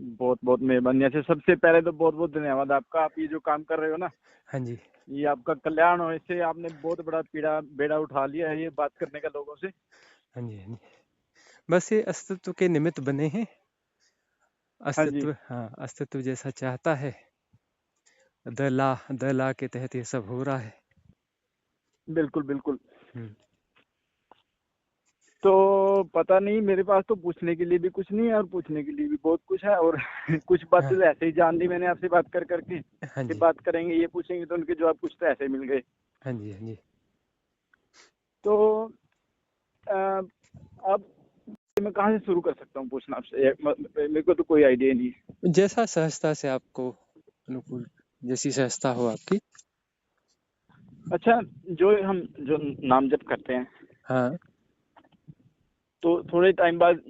बहुत बहुत मेहरबानी। अच्छा, सबसे पहले तो बहुत बहुत धन्यवाद आपका। आप ये जो काम कर रहे हो ना, हाँ जी, ये आपका कल्याण हो। इससे आपने बहुत बड़ा पीड़ा बेड़ा उठा लिया है ये बात करने का लोगों से। हाँ जी, हाँ जी। बस ये अस्तित्व के निमित्त बने हैं। हाँ जी, अस्तित्व, हाँ, अस्तित्व जैसा चाहता है। द ला के तहत ये सब हो रहा है। बिल्कुल बिल्कुल। हम्म। तो पता नहीं, मेरे पास तो पूछने के लिए भी कुछ नहीं है और पूछने के लिए भी बहुत कुछ है। और कुछ बातें हाँ, तो ऐसे ही जान ली मैंने आपसे बात कर करके हाँ कि जी, बात करेंगे, ये पूछेंगे, तो उनके जवाब कुछ तो ऐसे ही मिल गए। हाँ जी, हाँ जी। तो अ, अब मैं कहाँ से शुरू कर सकता हूँ पूछना आपसे? मेरे को तो कोई आइडिया नहीं है। जैसा सहजता से आपको अनुकूल, जैसी सहजता हो आपकी। अच्छा, जो नाम जप करते हैं, हाँ, तो थोड़े टाइम बाद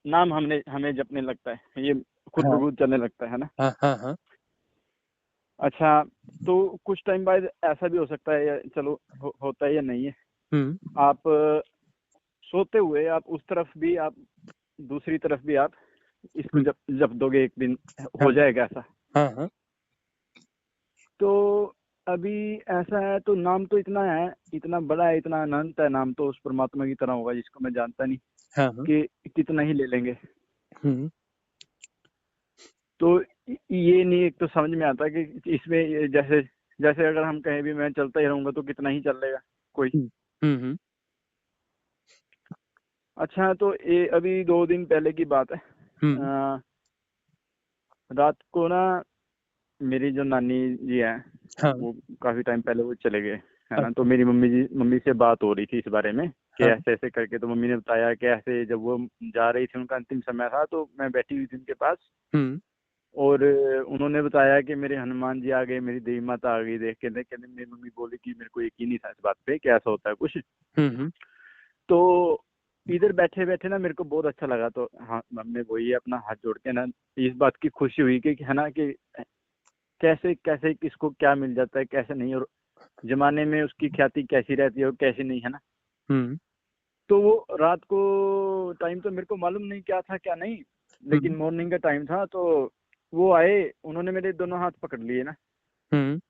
नाम हमने हमें जपने लगता है, ये खुद ब हाँ, खुद चलने लगता है ना? हाँ, हाँ, हाँ। अच्छा, तो कुछ टाइम बाद ऐसा भी हो सकता है, या चलो होता है या नहीं है। हम्म, आप सोते हुए आप उस तरफ भी, आप दूसरी तरफ भी आप इसको हम्म, जप जप दोगे, एक दिन हाँ, हो जाएगा ऐसा। हाँ, हाँ, तो अभी ऐसा है, तो नाम तो इतना है, इतना बड़ा है, इतना अनंत है। नाम तो उस परमात्मा की तरह होगा जिसको मैं जानता नहीं, हाँ, हाँ। कि कितना ही ले लेंगे। हम्म, तो ये नहीं, एक तो समझ में आता कि इसमें जैसे जैसे अगर हम कहीं भी मैं चलता ही रहूंगा तो कितना ही चल लेगा कोई। हम्म, हम्म, अच्छा, तो ये अभी 2 दिन पहले की बात है। हम्म, रात को ना, मेरी जो नानी जी हैं, हाँ, वो काफी टाइम पहले वो चले गए, है ना? तो अच्छा, मेरी मम्मी से बात हो रही थी इस बारे में कि हाँ, ऐसे ऐसे करके। तो मम्मी ने बताया कि ऐसे जब वो जा रही थी, उनका अंतिम समय था, तो मैं बैठी हुई थी उनके पास। हम्म, और उन्होंने बताया कि मेरे हनुमान जी आ गए, मेरी देवी माता आ गई। देख के कहते, मेरी मम्मी बोली कि मेरे को यकीन नहीं था इस बात पे कि ऐसा होता है कुछ। हम्म, तो इधर बैठे बैठे ना मेरे को बहुत अच्छा लगा। तो हाँ, हमने वही अपना हाथ जोड़ के ना, इस बात की खुशी हुई कि, है ना, कि कैसे कैसे किसको क्या मिल जाता है, कैसे नहीं, और जमाने में उसकी ख्याति कैसी रहती है और कैसी नहीं, है ना? हम्म, तो वो रात को टाइम तो मेरे को मालूम नहीं क्या था क्या नहीं, हम्म, लेकिन मॉर्निंग का टाइम था। तो वो आए, उन्होंने मेरे दोनों हाथ पकड़ लिए ना। हम्म,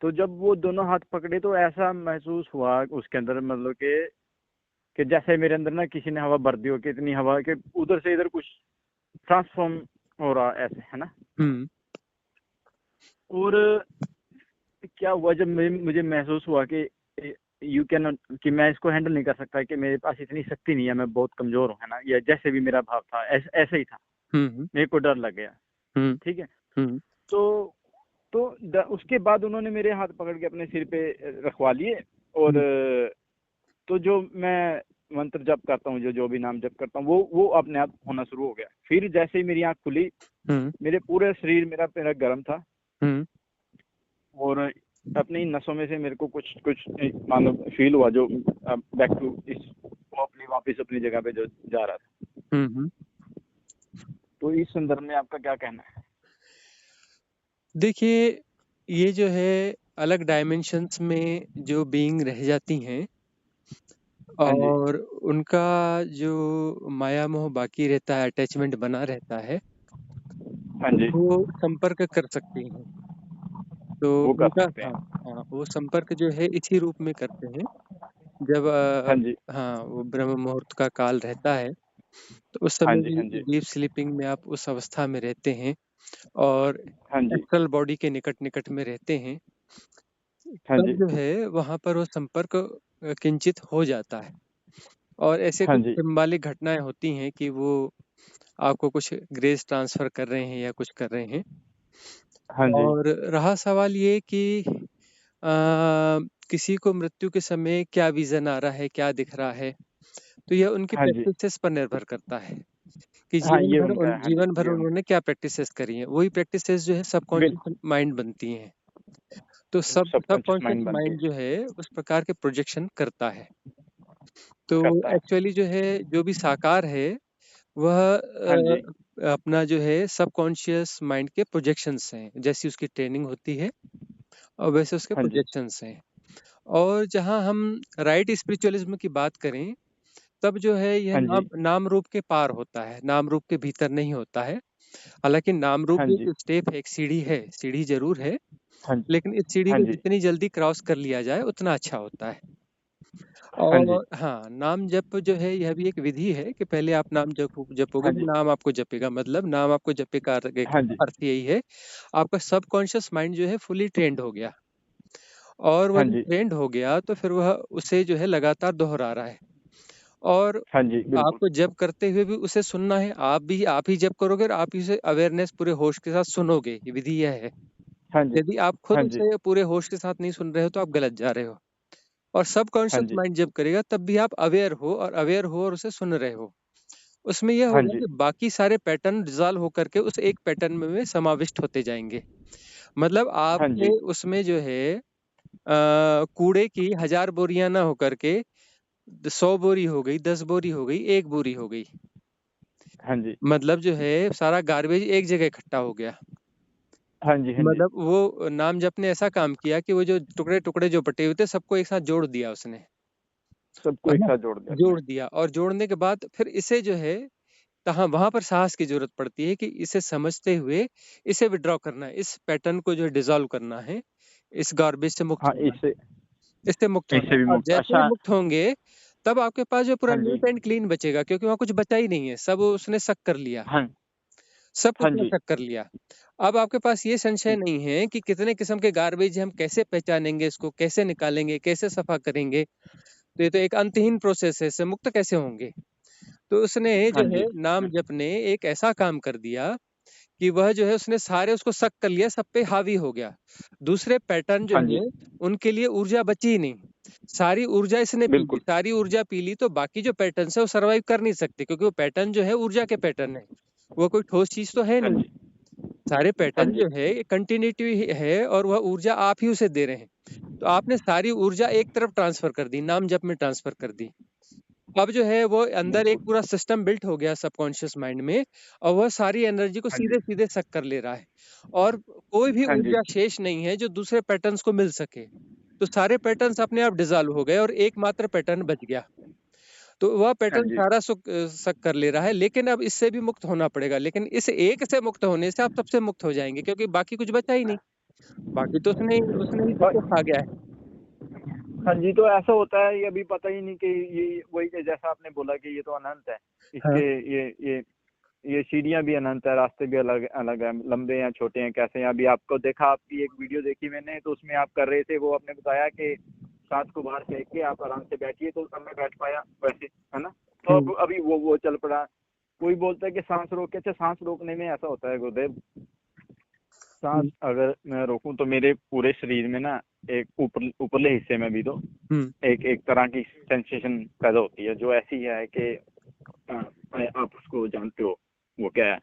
तो जब वो दोनों हाथ पकड़े तो ऐसा महसूस हुआ उसके अंदर, मतलब कि जैसे मेरे अंदर ना किसी ने हवा भर दी हो, कि इतनी हवा कि उधर से इधर कुछ ट्रांसफॉर्म हो रहा, ऐसे, है ना? हम्म, और क्या हुआ, जब मुझे महसूस हुआ कि यू कैन नॉट, कि मैं इसको हैंडल नहीं कर सकता, कि मेरे पास इतनी शक्ति नहीं है, मैं बहुत कमजोर हूँ, है ना? या जैसे भी मेरा भाव था, ऐसे ही था। हम्म, मेरे को डर लग गया। हम्म, ठीक है। हम्म, तो उसके बाद उन्होंने मेरे हाथ पकड़ के अपने सिर पे रखवा लिए। और हम्म, तो जो मैं मंत्र जप करता हूँ, जो जो भी नाम जप करता हूँ, वो अपने आप होना शुरू हो गया। फिर जैसे ही मेरी आंख खुली, हम्म, मेरे पूरे शरीर मेरा मेरा गर्म था। हम्म, और अपनी नसों में से मेरे को कुछ कुछ मानो फील हुआ, जो बैक टू इस, वो अपनी वापस अपनी जगह पे जो जा रहा था। हम्म। तो इस संदर्भ में आपका क्या कहना है? देखिए, ये जो है अलग डायमेंशंस में जो बीइंग रह जाती हैं हाँ जी, और उनका जो माया मोह बाकी रहता है, अटैचमेंट बना रहता है, हाँ जी, वो संपर्क कर सकती हैं। तो वो कर उनका, सकते हाँ, हैं। हाँ, वो संपर्क जो है इसी रूप में करते हैं जब हाँ जी, हाँ, वो ब्रह्म मुहूर्त का काल रहता है, तो उस हाँ समय जी, भी हाँ जी, डीप स्लीपिंग में आप उस अवस्था में रहते हैं और हाँ जी, एस्ट्रल बॉडी के निकट-निकट में रहते हैं, हाँ तब जी, जो है वहाँ पर वो संपर्क किंचित हो जाता है। और ऐसे हाँ कुछ जी, सिंबॉलिक घटनाएँ होती हैं कि वो आपको कुछ ग्रेस ट्रांसफ़र कर रहे हैं या कुछ कर रहे हैं। हाँ जी, और रहा सवाल ये कि किसी को मृत्यु के समय क्या विज़न आ रहा है, क्या दिख रहा है, तो यह उनकी हाँ जी। प्रैक्टिसेस पर निर्भर करता है कि हाँ, ये उनका है। हाँ जी, जीवन भर ये उन्होंने उनका क्या प्रैक्टिसेस करी हैं। वही प्रैक्टिसेस जो है बिल्कुल। सबकॉन्शियस माइंड बनती हैं। तो सबकॉन्शियस सबकॉन्शियस माइंड बनती माइंड है, जो है उस प्रकार के प्रोजेक्शन करता है। तो करता है। एक्चुअली जो है जो भी साकार है वह हाँ जी, अपना जो है सबकॉन्शियस माइंड के प्रोजेक्शंस हैं। जैसी उसकी ट्रेनिंग होती है और वैसे उसके हाँ जी, प्रोजेक्शंस हैं। और जहाँ हम राइट स्पिरिचुअलिज्म की बात करें, तब जो है यह हाँ जी, नाम नाम रूप के पार होता है, नाम रूप के भीतर नहीं होता है। हालांकि नाम रूप हाँ भी जी। एक स्टेप है, एक सीढ़ी है, सीढ़ी जरूर है, हाँ जी। लेकिन इस सीढ़ी हाँ को जी। जितनी जल्दी क्रॉस कर लिया जाए उतना अच्छा होता है। हाँ जी। और हाँ, नाम जप जो है यह भी एक विधि है कि पहले आप नाम जपोगे हाँ तो जी। नाम आपको जपेगा, मतलब नाम आपको जपे का हाँ जी। अर्थ यही है, आपका सबकॉन्शियस माइंड जो है फुली ट्रेंड हो गया, और वह हाँ जब जी। ट्रेंड हो गया तो फिर वह उसे जो है लगातार दोहरा रहा है। और हाँ जी, बिल्कुल। आपको जप करते हुए भी उसे सुनना है, आप ही जप करोगे और आप ही उसे अवेयरनेस पूरे होश के साथ सुनोगे, ये विधि यह है। हाँ जी। यदि आप खुद हाँ जी। उसे पूरे होश के साथ नहीं सुन रहे हो तो आप गलत जा रहे हो। और हाँ सबकॉन्शियस जी। माइंड जब करेगा तब भी आप अवेयर हो और उसे सुन रहे हो। उसमें यह हाँ होगा जी। कि बाकी सारे पैटर्न डिसॉल्व होकर के उस एक पैटर्न में समाविष्ट होते जाएंगे। मतलब हाँ आपके जी। उसमें जो है कूड़े की 1000 बोरियां ना होकर के 100 बोरी हो गई, 10 बोरी हो गई, 1 बोरी हो गई। हाँ जी। मतलब जो है सारा गार्बेज एक जगह इकट्ठा हो गया। हाँ जी। हाँ जी। मतलब वो नाम जप ने ऐसा काम किया कि वो जो टुकड़े टुकड़े जो बटे हुए थे सबको एक साथ जोड़ दिया उसने, सबको है एक ना? साथ जोड़ दिया आपने। जोड़ दिया, और जोड़ने के बाद फिर इसे जो है तहाँ वहां पर साहस की जरूरत पड़ती है कि इसे समझते हुए इसे विड्रॉ करना है, इस पैटर्न को जो है डिसॉल्व करना है, इस गार्बेज से मुक्त हाँ, होना है, इससे इससे मुक्त होना इससे है। भी और मुक्त जैसे ही अच्छा। मुक्त होंगे तब आपके पास जो पूरा हाँ जी। नीट एंड क्लीन बचेगा, क्योंकि वहां कुछ बचा ही नहीं है, सब उसने सक कर लिया, हाँ। सब कुछ हाँ ने जी। सक कर लिया। अब आपके पास ये संशय नहीं है कि कितने किस्म के गार्बेज हम कैसे पहचानेंगे, इसको कैसे निकालेंगे, कैसे सफा करेंगे। तो ये तो एक अंतहीन प्रोसेस है, इससे मुक्त कैसे होंगे? तो उसने हाँ जो है जी। नाम जप ने एक ऐसा काम कर दिया कि वह जो है उसने सारे उसको सक कर लिया, सब पे हावी हो गया। दूसरे पैटर्न जो हाँ जी, है उनके लिए ऊर्जा बची ही नहीं, सारी ऊर्जा इसने पी ली, बिल्कुल। सारी ऊर्जा पी ली, तो बाकी जो पैटर्न है वो सरवाइव कर नहीं सकते, क्योंकि वो पैटर्न जो है ऊर्जा के पैटर्न है, वो कोई ठोस चीज तो है हाँ नहीं। जी। सारे हाँ पैटर्न जी। जो है कंटिन्यूटी है, और वह ऊर्जा आप ही उसे दे रहे हैं। तो आपने सारी ऊर्जा एक तरफ ट्रांसफर कर दी, नाम जप में ट्रांसफर कर दी। अब जो है वो अंदर एक बिल्कुल। पूरा सिस्टम बिल्ट हो गया सबकॉन्शियस माइंड में, और वह सारी एनर्जी को हाँ जी। सीधे सीधे सक कर ले रहा है, और कोई भी हाँ जी। ऊर्जा शेष नहीं है जो दूसरे पैटर्न्स को मिल सके। तो सारे पैटर्न्स अपने आप डिसॉल्व हो गए और एकमात्र पैटर्न बच गया। तो वह हाँ पैटर्न जी। सारा सक कर ले रहा है, लेकिन अब इससे भी मुक्त होना पड़ेगा, लेकिन इस एक से मुक्त होने से आप सबसे मुक्त हो जाएंगे, क्योंकि बाकी कुछ बचा ही नहीं, बाकी तो उसने ही सबको और खा गया है। हाँ जी, तो ऐसा होता है, ये अभी पता ही नहीं कि ये वही कि जैसा आपने बोला कि ये तो अनंत है। हाँ। इसके ये सीढ़ियाँ भी अनंत है, रास्ते भी अलग अलग हैं, लंबे हैं, छोटे हैं, कैसे हैं। अभी आपको देखा, आपकी एक वीडियो देखी मैंने, तो उसमें आप कर रहे थे, वो आपने बताया कि सांस को बाहर फेंक के आप आराम से बैठिए, तो तब मैं बैठ पाया वैसे, है ना? तो हम्म। अब अभी वो चल पड़ा। कोई बोलता है कि सांस रोक के, अच्छा सांस रोकने में ऐसा होता है गुरुदेव, सांस हम्म। अगर मैं रोकूं तो मेरे पूरे शरीर में ना एक ऊपरले हिस्से में भी तो हम्म। एक एक तरह की सेंसेशन पैदा होती है, जो ऐसी है कि आप उसको जानते हो वो क्या है।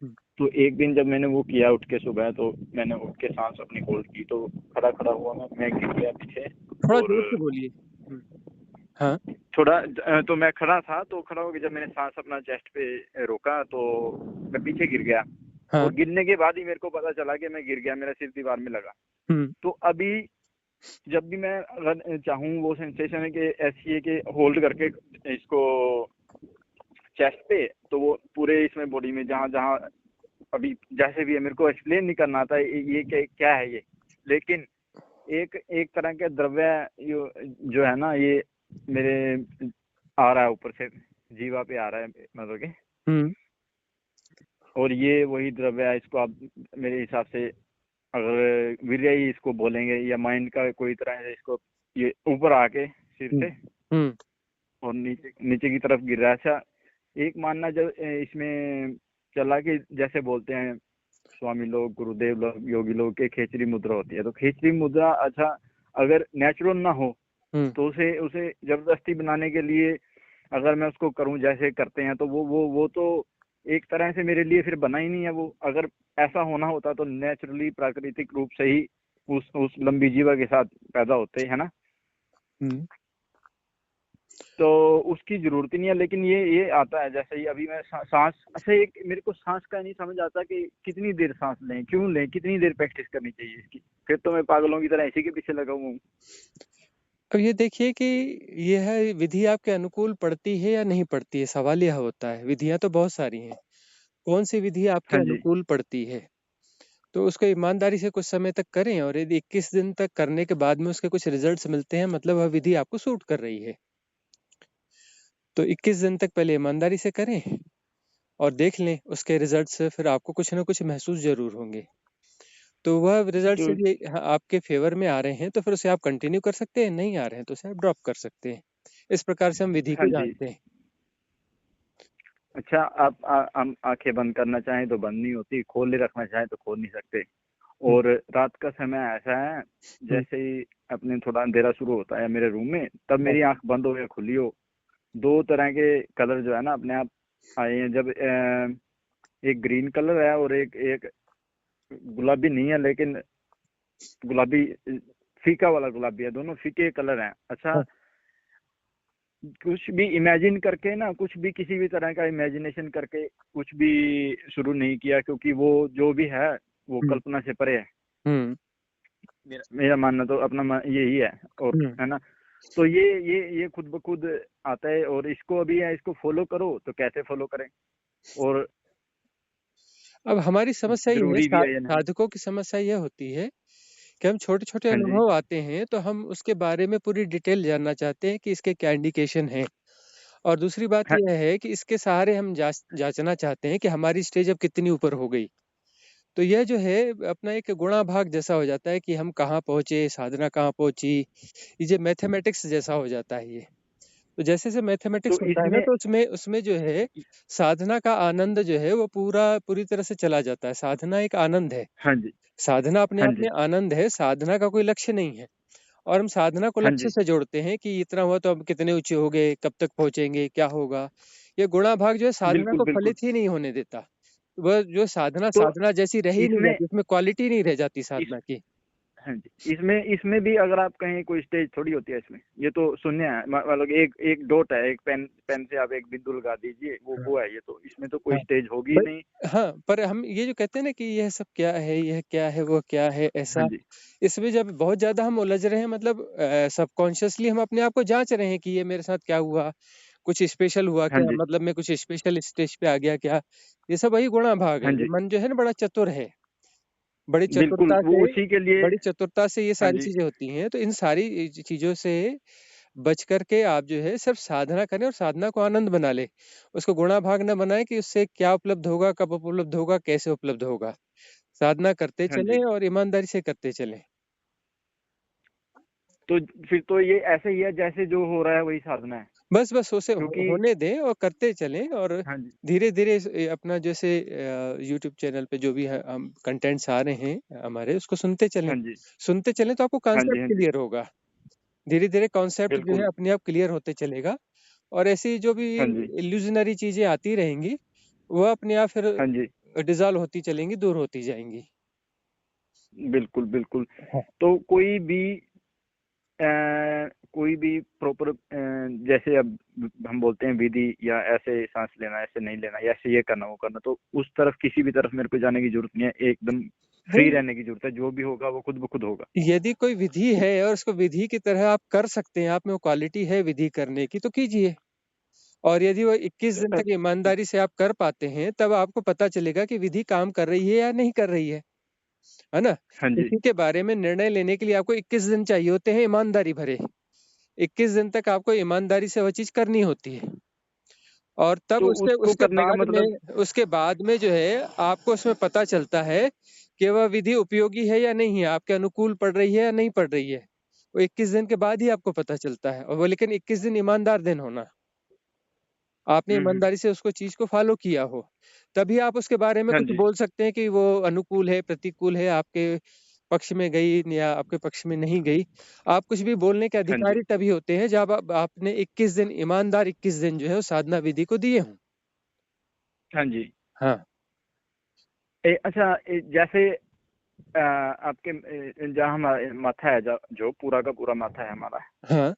हम्म। तो एक दिन जब मैंने वो किया उठ के सुबह, तो मैंने उठ के सांस अपनी होल्ड की, तो खड़ा खड़ा हुआ मैं गिर गया पीछे। थोड़ा और जोर से बोलिए। हाँ। थोड़ा तो मैं खड़ा था, तो खड़ा होकर जब मैंने सांस अपना चेस्ट पे रोका, तो मैं पीछे गिर गया। हाँ। और गिरने के बाद ही मेरे को पता चला कि मैं गिर गया, मेरा सिर दीवार में लगा। हम्म। तो अभी जब भी मैं अगर चाहूँ, वो सेंसेशन है कि ऐसी है कि होल्ड करके इसको चेस्ट पे, तो वो पूरे इसमें बॉडी में जहाँ जहाँ अभी जैसे भी है, मेरे को एक्सप्लेन नहीं करना आता ये क्या है ये। लेकिन एक एक तरह का द्रव्य जो है ना, ये मेरे आ रहा है ऊपर से, जीवा पे आ रहा है, मतलब के। हम्म। और ये वही द्रव्य है, इसको आप मेरे हिसाब से अगर वीर्य ही इसको बोलेंगे, या माइंड का कोई तरह से, इसको ये ऊपर आके सिर हम्म। से हम्म। और नीचे नीचे की तरफ गिर रहा है। अच्छा, एक मानना जब इसमें चला कि जैसे बोलते हैं स्वामी लोग, गुरुदेव लोग, योगी लोग के खेचरी मुद्रा होती है, तो खेचरी मुद्रा, अच्छा अगर नेचुरल ना हो हम्म। तो उसे उसे जबरदस्ती बनाने के लिए अगर मैं उसको करूं जैसे करते हैं, तो वो तो एक तरह से मेरे लिए फिर बना ही नहीं है वो। अगर ऐसा होना होता तो नेचुरली प्राकृतिक रूप से ही उस लंबी जीवा के साथ पैदा होते है ना, हम्म। तो उसकी जरूरत ही नहीं है। लेकिन ये आता है, जैसे ही अभी मैं सांस, अच्छा एक मेरे को सांस का नहीं समझ आता कि कितनी देर सांस लें, क्यों लें, कितनी देर प्रैक्टिस करनी चाहिए इसकी। फिर तो मैं पागलों की तरह इसी के पीछे लगा हुआ हूँ। अब ये देखिए कि यह विधि आपके अनुकूल पड़ती है या नहीं पड़ती है, सवाल यह होता है। विधियां तो बहुत सारी हैं, कौन सी विधि आपके हाँ जी। अनुकूल पड़ती है। तो उसको ईमानदारी से कुछ समय तक करें, और यदि 21 दिन तक करने के बाद में उसके कुछ रिजल्ट्स मिलते हैं, मतलब वह विधि आपको सूट कर रही है। तो 21 दिन तक पहले ईमानदारी से करें और देख लें उसके रिजल्ट से, फिर आपको कुछ ना कुछ महसूस जरूर होंगे। तो वह रिजल्ट्स तो यदि आपके फेवर में आ रहे हैं तो फिर उसे आप कंटिन्यू कर सकते हैं, नहीं आ रहे हैं तो उसे आप ड्रॉप कर सकते हैं। इस प्रकार से हम विधि हाँ को जी। जानते हैं। अच्छा, आप हम आंखें बंद करना चाहें तो बंद नहीं होती, खोले रखना चाहें तो खोल नहीं सकते। हम्म, और रात का समय ऐसा है, हम्म, जैसे ही अपने थोड़ा अंधेरा शुरू होता है मेरे रूम में, तब हाँ, मेरी आंख बंद हो या खुली हो, दो तरह के कलर जो है ना अपने आप आए हैं। जब एक ग्रीन कलर है और एक एक गुलाबी नहीं है, लेकिन गुलाबी फीका वाला गुलाबी है, दोनों फीके कलर हैं। अच्छा, हाँ, कुछ भी इमेजिन करके ना, कुछ भी किसी भी तरह का इमेजिनेशन करके कुछ भी शुरू नहीं किया, क्योंकि वो जो भी है वो हम्म, कल्पना से परे है। हम्म, मेरा मानना तो अपना यही है। और हम्म। है ना, तो ये खुद ब खुद आता है। और इसको अभी है, इसको फॉलो करो तो कैसे फॉलो करें, और अब हमारी समस्या ये है, जरूरी भी है या नहीं। साधकों की समस्या यह होती है कि हम छोटे छोटे हाँ जी। अनुभव आते हैं तो हम उसके बारे में पूरी डिटेल जानना चाहते हैं कि इसके क्या इंडिकेशन है। और दूसरी बात हाँ, यह है कि इसके सहारे हम जांचना चाहते हैं कि हमारी स्टेज अब कितनी ऊपर हो गई। तो यह जो है अपना एक गुणा भाग जैसा हो जाता है कि हम कहाँ पहुंचे, साधना कहाँ पहुंची। ये जो मैथमेटिक्स जैसा हो जाता है ये। तो जैसे जैसे तो मैथमेटिक्स होता है ना, इसमें। तो उसमें उसमें जो है साधना का आनंद जो है वो पूरी तरह से चला जाता है। साधना एक आनंद है। हाँ जी। साधना अपने हाँ आप में जी। आनंद है, साधना का कोई लक्ष्य नहीं है। और हम साधना को हाँ लक्ष्य जी। से जोड़ते हैं कि इतना हुआ तो अब कितने ऊंचे हो गए, कब तक पहुंचेंगे, क्या होगा। ये गुणा भाग जो है साधना बिल्कुल को बिल्कुल। फलित ही नहीं होने देता। वह जो साधना तो साधना जैसी रह ही नहीं इसमें जाती, उसमें क्वालिटी नहीं रह जाती इस साधना की। हाँ जी, इसमें इसमें भी अगर आप कहें, कोई स्टेज थोड़ी होती है इसमें। ये तो शून्य है, मतलब एक एक डॉट है, एक पेन पेन से आप एक बिंदु लगा दीजिए, वो है। ये तो इसमें तो कोई हाँ, स्टेज होगी ही पर नहीं। हाँ, पर हम ये जो कहते हैं ना कि यह सब क्या है, यह क्या है, वो क्या है, हाँ ऐसा। जी। इसमें जब बहुत ज्यादा हम उलझ रहे हैं, मतलब सबकॉन्शियसली हम अपने आप को जांच रहे हैं कि ये मेरे साथ क्या हुआ, कुछ स्पेशल हुआ हाँ क्या, जी। मतलब मैं कुछ स्पेशल स्टेज पे आ गया क्या। ये सब वही गुणा भाग है। हाँ ये जी। मन जो है ना बड़ा चतुर है। बड़ी बिल्कुल, चतुरता वो से उसी के लिए। बड़ी चतुरता से ये हाँ सारी जी। चीजें होती हैं। तो इन सारी चीजों से बच करके आप जो है सिर्फ साधना करें और साधना को आनंद बना ले। उसको गुणा भाग न बनाए कि उससे क्या उपलब्ध होगा, कब उपलब्ध होगा, कैसे उपलब्ध होगा। साधना करते हाँ चलें जी। और ईमानदारी से करते चलें। तो फिर तो ये ऐसे ही है, जैसे जो हो रहा है वही साधना है। बस बस उसे क्योंकि होने दें और करते चलें। और हाँ जी। धीरे धीरे अपना जैसे यूट्यूब चैनल पे जो भी है हम कंटेंट्स आ रहे हैं हमारे, उसको सुनते चलें। हाँ जी। सुनते चलें तो आपको हाँ जी। कॉन्सेप्ट हाँ जी। क्लियर होगा। धीरे धीरे कॉन्सेप्ट जो है बिल्कुल। अपने आप क्लियर होते चलेगा। और ऐसी जो भी हाँ जी। इल्यूजनरी चीजें आती रहेंगी, वह अपने आप फिर हाँ जी। डिजॉल्व होती चलेंगी, दूर होती जाएंगी। बिल्कुल बिल्कुल। हाँ, तो अ, कोई भी प्रॉपर, जैसे अब हम बोलते हैं विधि, या ऐसे सांस लेना, ऐसे नहीं लेना, या ऐसे ये करना वो करना, तो उस तरफ किसी भी तरफ मेरे को जाने की जरूरत नहीं है। एकदम फ्री नहीं, रहने की जरूरत है। जो भी होगा वो खुद ब खुद होगा। यदि कोई विधि है और उसको विधि की तरह आप कर सकते हैं, आप में वो क्वालिटी है विधि करने की, तो कीजिए। और यदि वो 21 दिन तक ईमानदारी से आप कर पाते हैं, तब आपको पता चलेगा कि विधि काम कर रही है या नहीं कर रही है ना। हाँ जी। किसी के बारे में निर्णय लेने के लिए आपको 21 दिन चाहिए होते हैं ईमानदारी भरे। 21 दिन तक आपको ईमानदारी से वह चीज करनी होती है। और तब तो उसके उसको उसके करने का बाद मतलब। में उसके बाद में जो है आपको उसमें पता चलता है कि वह विधि उपयोगी है या नहीं है, आपके अनुकूल पड़ रही है या नहीं पड़ रही है। वो 21 दिन के बाद ही आपको पता चलता है। और वो लेकिन 21 दिन ईमानदार दिन होना, आपने हम्म। ईमानदारी से उसको चीज को फॉलो किया हो, तभी आप उसके बारे में हाँ कुछ जी। बोल सकते हैं कि वो अनुकूल है, प्रतिकूल है, आपके पक्ष में गई या आपके पक्ष में नहीं गई। आप कुछ भी बोलने के हाँ जी। अधिकारी तभी होते हैं जब आपने 21 दिन ईमानदार 21 दिन जो है वो साधना विधि को दिए हों। हाँ जी। हाँ, अच्छा, जैसे आपके जहाँ हमारा माथा है, जो पूरा का पूरा माथा है हमारा, हाँ,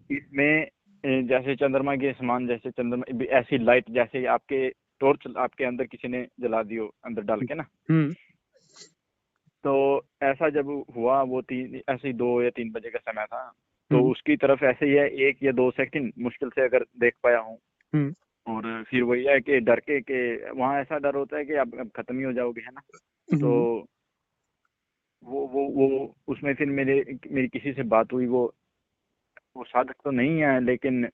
इसमें जैसे चंद्रमा के समान, जैसे चंद्रमा ऐसी लाइट, जैसे आपके टॉर्च आपके अंदर किसी ने जला दी हो अंदर डाल के ना। हम्म, तो ऐसा जब हुआ, वो ऐसे ही 2 या 3 बजे का समय था। तो हम्म, उसकी तरफ ऐसे ही है, 1 या 2 सेकंड मुश्किल से अगर देख पाया हूँ। हम्म, और फिर वही है कि डर के वहाँ ऐसा डर होता है कि अब खत्म ही हो जाओगे, है ना। तो हम्म, वो उसमें फिर मेरी किसी से बात हुई। वो साधक तो नहीं है, लेकिन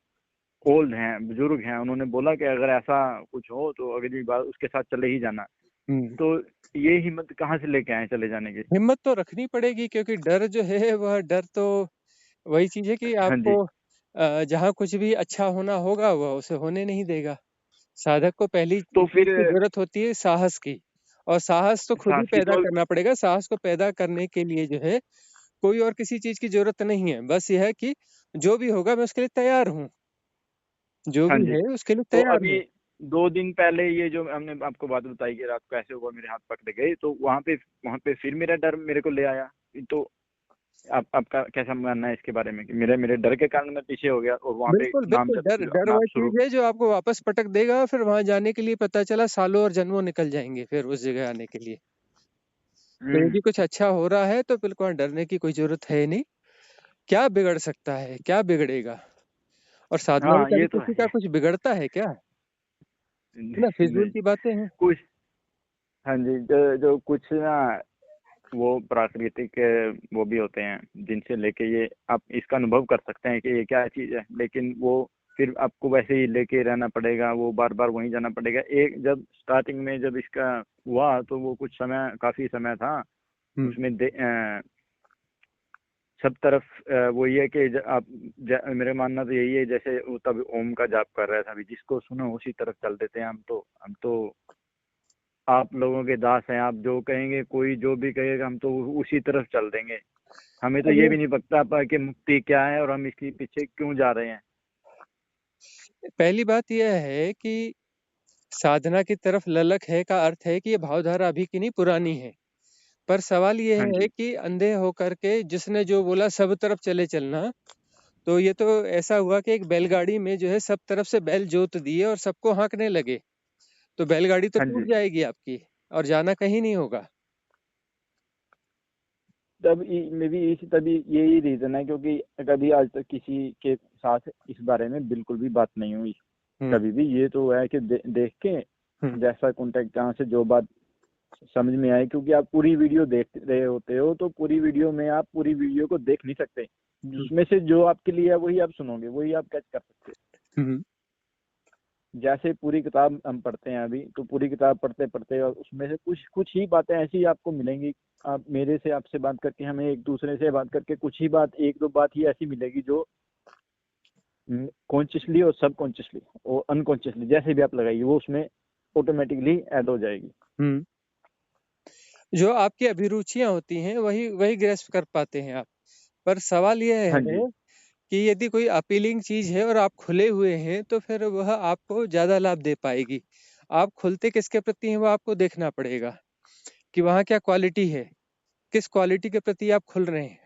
ओल्ड हैं, बुजुर्ग हैं। उन्होंने बोला कि अगर ऐसा कुछ हो तो अगली बार उसके साथ चले ही जाना। हम्म। तो ये हिम्मत कहाँ से लेके आए चले जाने की? हिम्मत तो रखनी पड़ेगी, क्योंकि डर जो है वह डर तो वही चीज है कि हाँ आपको जी। जहाँ कुछ भी अच्छा होना होगा वह उसे होने नहीं देगा। साधक को पहली तो चीज फिर की जरूरत होती है साहस की, और साहस तो खुद ही साहस की पैदा तो करना पड़ेगा। साहस को पैदा करने के लिए जो है कोई और किसी चीज की जरूरत नहीं है, बस यह है कि जो भी होगा मैं उसके लिए तैयार हूँ, जो हाँ भी जी। है उसके लिए तो तैयार अभी हूँ। 2 दिन पहले ये जो हमने आपको बात बताई कि रात को ऐसे हुआ, मेरे हाथ पकड़ गए, तो वहाँ पे फिर मेरा डर मेरे को ले आया। तो आपका कैसा मानना है इसके बारे में कि मेरे डर के कारण मैं पीछे हो गया और वहाँ पे बिल्कुल नाम बिल्कुल, डर डर नाम वह शुरू। चीज है जो आपको वापस पटक देगा, फिर वहां जाने के लिए पता चला सालों और जन्मों निकल जाएंगे फिर उस जगह आने के लिए। तो हम्म। यदि कुछ अच्छा हो रहा है तो बिल्कुल वहाँ डरने की कोई जरूरत है नहीं। क्या बिगड़ सकता है, क्या बिगड़ेगा? और साधना में हाँ, कभी ये तो किसी का है। कुछ बिगड़ता है क्या? है ना, फिजूल नहीं, की बातें हैं। कुछ। हाँ जी, जो कुछ ना, वो प्राकृतिक वो भी होते हैं जिनसे लेके ये आप इसका अनुभव कर सकते हैं कि ये क्या चीज़ है, लेकिन वो फिर आपको वैसे ही लेके रहना पड़ेगा, वो बार बार वहीं जाना पड़ेगा। एक जब स्टार्टिंग में जब इसका हुआ तो वो कुछ समय, काफी समय था हम्म। उसमें सब तरफ वो ये है कि मेरे मानना तो यही है, जैसे वो तब ओम का जाप कर रहा था, अभी जिसको सुनो उसी तरफ चल देते हैं हम तो आप लोगों के दास हैं। आप जो कहेंगे, कोई जो भी कहेगा, हम तो उसी तरफ चल देंगे। हमें तो अब ये ये भी नहीं पता कि मुक्ति क्या है और हम इसके पीछे क्यों जा रहे हैं। पहली बात यह है कि साधना की तरफ ललक है का अर्थ है कि ये भावधारा अभी की नहीं, पुरानी है। पर सवाल ये हाँ है जी। कि अंधे होकर के जिसने जो बोला सब तरफ चले चलना, तो ये तो ऐसा हुआ कि एक बैलगाड़ी में जो है सब तरफ से बैल जोत दिए और सबको हाँकने लगे, तो बैलगाड़ी तो हाँ टूट जी। जाएगी आपकी और जाना कहीं नहीं होगा। मे भी इसी तभी यही रीजन है, क्योंकि कभी आज तक किसी के साथ इस बारे में बिल्कुल भी बात नहीं हुई। हम्म, कभी भी ये तो है कि देख के हम्म, जैसा कॉन्टेक्ट, जहाँ से जो बात समझ में आए, क्योंकि आप पूरी वीडियो देख रहे होते हो, तो पूरी वीडियो में आप पूरी वीडियो को देख नहीं सकते। हम्म, उसमें से जो आपके लिए है वही आप सुनोगे, वही आप कैच कर सकते हो। हम्म। जैसे पूरी किताब हम पढ़ते हैं अभी, तो पूरी किताब पढ़ते पढ़ते और उसमें से कुछ कुछ ही बातें ऐसी आपको मिलेंगी। आप मेरे से, आपसे बात करके, हमें एक दूसरे से बात करके कुछ ही बात, एक दो बात ही ऐसी मिलेगी जो कॉन्शियसली और सबकॉन्शियसली और अनकॉन्शियसली, जैसे भी आप लगाइए, वो उसमें ऑटोमेटिकली ऐड हो जाएगी। हम्म। जो आपकी अभिरुचियां होती हैं वही वही ग्रेस्प कर पाते हैं आप। पर सवाल यह हाँ है जी। कि यदि कोई अपीलिंग चीज है और आप खुले हुए हैं तो फिर वह आपको ज्यादा लाभ दे पाएगी। आप खुलते किसके प्रति हैं वो आपको देखना पड़ेगा कि वहाँ क्या क्वालिटी है, किस क्वालिटी के प्रति आप खुल रहे हैं।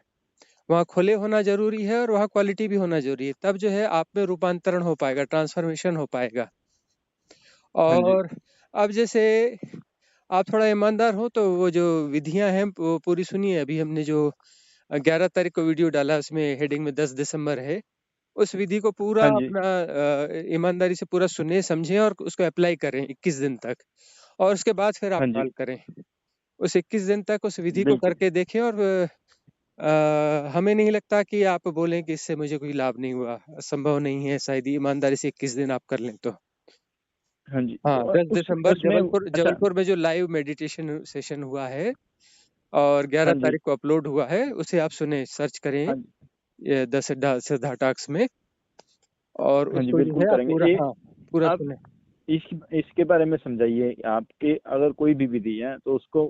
वहाँ खुले होना जरूरी है और वहाँ क्वालिटी भी होना जरूरी है, तब जो है आप में रूपांतरण हो पाएगा, ट्रांसफॉर्मेशन हो पाएगा। हाँ जी। और अब जैसे आप थोड़ा ईमानदार हो तो वो जो विधियां हैं वो पूरी सुनिए। अभी हमने जो 11 तारीख को वीडियो डाला उसमें हेडिंग में 10 दिसंबर है, उस विधि को पूरा हाँ जी। अपना ईमानदारी से पूरा सुने समझें और उसको अप्लाई करें 21 दिन तक, और उसके बाद फिर आप हाँ कॉल जी। करें। उस 21 दिन तक उस विधि को बिल्कुल। करके देखें, और हमें नहीं लगता कि आप बोलें कि इससे मुझे कोई लाभ नहीं हुआ। संभव नहीं है, शायद ही ईमानदारी से 21 दिन आप कर लें तो। हाँ जी। हाँ, तो दस उस दिसंबर उसमें जबलपुर अच्छा। जबलपुर में जो लाइव मेडिटेशन सेशन हुआ है और ग्यारह हाँ जी। तारीख को अपलोड हुआ है, उसे आप सुने, सर्च करें हाँ जी। ये द सिद्धा टॉक्स में, और हाँ जी, उसको जो बिल्कुल है आप करेंगे। पूरा, ये हाँ, पूरा अब सुने। इसके बारे में समझाइए, आपके अगर कोई भी विधि है तो उसको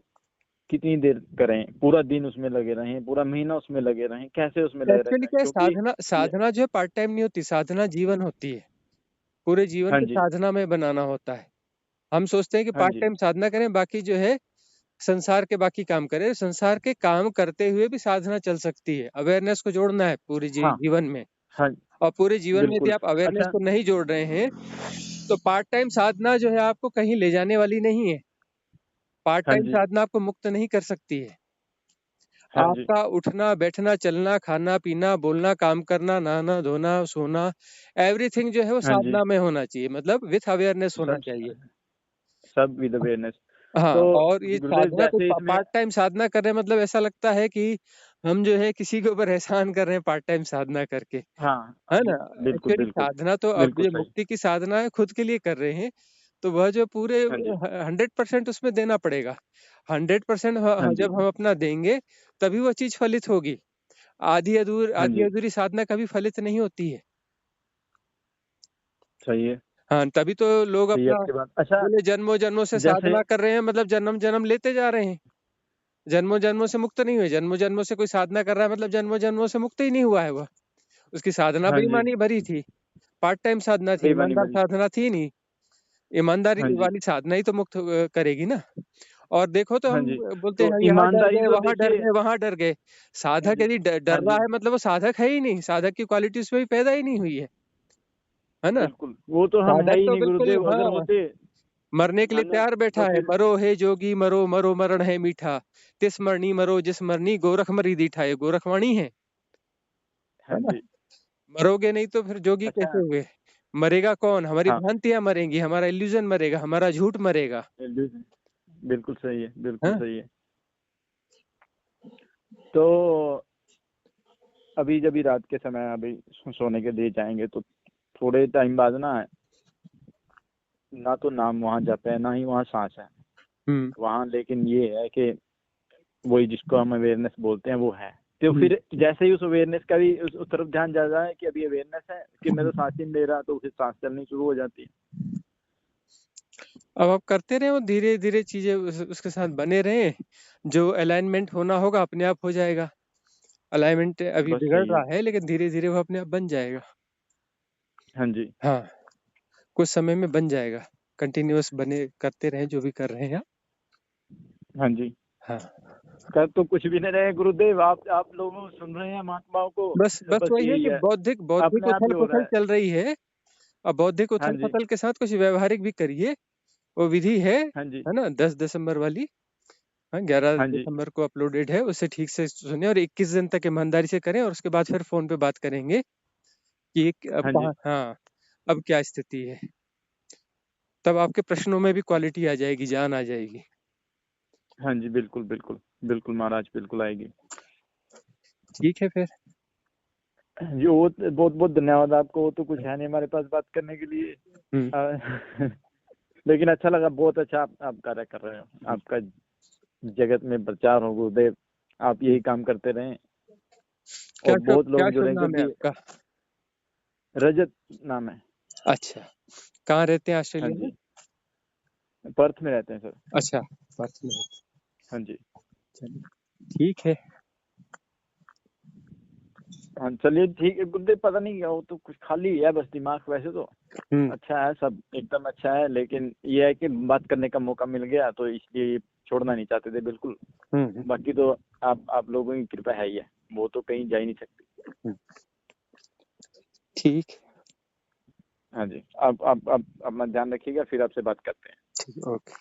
कितनी देर करें? पूरा दिन उसमें लगे रहें, पूरा महीना उसमें लगे रहें, कैसे उसमें लगे एक्चुअली रहना है? क्या है, क्योंकि साधना ये। साधना जो है पार्ट टाइम नहीं होती, साधना जीवन होती है। पूरे जीवन हाँ को जी। साधना में बनाना होता है। हम सोचते हैं कि हाँ पार्ट जी। टाइम साधना करें, बाकी जो है संसार के बाकी काम करें। संसार के काम करते हुए भी साधना चल सकती है। अवेयरनेस को जोड़ना है पूरे हाँ। जीवन में। हाँ। और पूरे जीवन में यदि बिल्कुल। आप अवेयरनेस अच्छा। को नहीं जोड़ रहे हैं तो पार्ट टाइम साधना जो है आपको कहीं ले जाने वाली नहीं है। पार्ट हाँ टाइम जी। साधना आपको मुक्त नहीं कर सकती है। हाँ जी, आपका उठना, बैठना, चलना, खाना, पीना, बोलना, काम करना, नहाना, धोना, सोना, एवरीथिंग जो है वो हाँ जी। साधना में होना चाहिए, मतलब विथ अवेयरनेस होना सब चाहिए। सब विद अवेयरनेस। हाँ, तो और ये गुरुदेव साधना को जैसे इसमें पार्ट टाइम साधना कर रहे हैं, मतलब ऐसा लगता है कि हम जो है किसी के ऊपर एहसान कर रहे हैं पार्ट टाइम साधना करके, हाँ, है ना? बिल्कुल, एक्चुअली बिल्कुल। साधना तो अब बिल्कुल ये सही। मुक्ति की साधना है, खुद के लिए कर रहे हैं, तो वह जो पूरे हाँ जी, 100% उसमें देना पड़ेगा। 100% हाँ जी, जब हम अपना देंगे, तभी वो चीज़ फलित होगी। हाँ जी, आधी-अधूरी साधना कभी फलित नहीं होती है। सही है, हाँ, तभी तो लोग सही है अपना आपकी बात। अच्छा, बोले जन्मों-जन्मों से जैसे साधना कर रहे हैं, मतलब जन्म-जन्म लेते जा रहे हैं। जन्मों-जन्मों से मुक्त नहीं हुए, जन्मों-जन्मों से कोई साधना कर रहा है, मतलब जन्मों-जन्मों से मुक्त ही नहीं हुआ है वह। उसकी साधना हाँ जी, बेईमानी भरी थी, पार्ट टाइम साधना थी, बेईमानी ईमानदार भरी। साधना थी नहीं। ईमानदारी हाँ जी, वाली साधना ही तो मुक्त करेगी ना। और देखो तो हाँ हम जी। बोलते तो हैं यहाँ डर ईमानदारी गए, तो वहाँ डर देखिए गए, वहाँ डर गए। हाँ साधक जी, यदि डर हाँ रहा जी, है, मतलब वो साधक है ही नहीं, साधक की क्वालिटी उसमें भी पैदा ही नहीं हुई है ना? बिल्कुल। वो तो हम है साधक ही तो नहीं बिल्कुल, गुरुदेव, अगर हाँ, होते मरने के लिए मानो तैयार बैठा तो है। फिर मरो हे जोगी मरो, मरो मरण है मीठा। तिस मरनी मरो जिस मरनी गोरख मरी दीठा। ये गोरखवाणी है हाँ ना? जी। मरोगे नहीं तो फिर जोगी कैसे अच्छा, हुए? मरेगा कौन? हमारी हाँ, भ्रांतियाँ मरेंगी, हमारा इल्यूज़न मरेगा, हमारा झूठ मरेगा। बिल्कुल सही है, बिल्कुल हाँ? सही है। तो अभी जब भी रात के समय अभी सोने के लिए जाएँगे तो थोड़े टाइम बाद ना, ना तो नाम वहाँ जप है, ना ही वहाँ साँस है। हुँ, वहाँ लेकिन ये है कि वही जिसको हम अवेयरनेस बोलते हैं वो है। तो हुँ, फिर जैसे ही उस अवेयरनेस का भी उस तरफ ध्यान जा रहा है कि अभी अवेयरनेस है कि मैं तो सांस ही नहीं ले रहा, तो फिर सांस चलनी शुरू हो जाती है। अब आप करते रहें, वो धीरे-धीरे चीज़ें उसके साथ बने रहें, जो अलाइनमेंट होना होगा अपने आप हो जाएगा। अलाइनमेंट अभी बस बिगड़ सही है। रहा है, लेकिन धीरे-धीरे वो अपने आप बन जाएगा। हाँ जी, हाँ, कुछ समय में बन जाएगा। कंटिन्यूअस बने करते रहें जो भी कर रहे हैं आप। हाँ जी। हाँ, कर तो कुछ भी नहीं रहे गुरुदेव, आप लोग सुन रहे हैं महात्माओं को, बस बस बस वही है यही कि है, बौद्धिक अपने आप ही हो रहा उथल-पुथल है। चल रही है। अब बौद्धिक हाँ जी, उथल-पुथल के साथ कुछ व्यावहारिक भी करिए। वो विधि हाँ जी, है ना? 10 दिसंबर वाली, हाँ, 11 हाँ जी, दिसंबर को अपलोडेड है, उसे ठीक से सुनें और 21 दिन तक ईमानदारी से करें, और उसके बाद फिर फ़ोन पे बात करेंगे कि अब हाँ जी, कहाँ, हाँ, अब क्या स्थिति है। तब आपके प्रश्नों में भी क्वालिटी आ जाएगी, जान आ जाएगी। हाँ जी, बिल्कुल, बिल्कुल, बिल्कुल महाराज, बिल्कुल आएगी। ठीक है फिर। जी, वो बहुत-बहुत धन्यवाद आपको, वो तो कुछ है नहीं हमारे पास बात करने के लिए। हुँ, लेकिन अच्छा लगा, बहुत अच्छा आप कार्य कर रहे हो। आपका जगत में प्रचार हो गुरुदेव, आप यही काम करते रहें और बहुत क्या लोग शुभ जुड़े, नाम है क्योंकि आपका? रजत नाम है। अच्छा, कहाँ रहते हैं हाँ ऑस्ट्रेलिया में? जी, पर्थ में रहते हैं सर। अच्छा, पर्थ में। हाँ जी। चलिए, ठीक है। हाँ, चलिए ठीक है गुरुदेव, पता नहीं क्या, वो तो कुछ खाली है बस दिमाग, वैसे तो हुँ, अच्छा है, सब एकदम अच्छा है, लेकिन ये है कि बात करने का मौका मिल गया तो इसलिए ये छोड़ना नहीं चाहते थे बिल्कुल। हुँ, हुँ, बाकी तो आप लोगों की कृपा है ही है, वो तो कहीं जा ही नहीं सकती। हुँ, ठीक, हाँ जी, आप अपना ध्यान रखिएगा, फिर आपसे बात करते हैं। ठीक, ओके।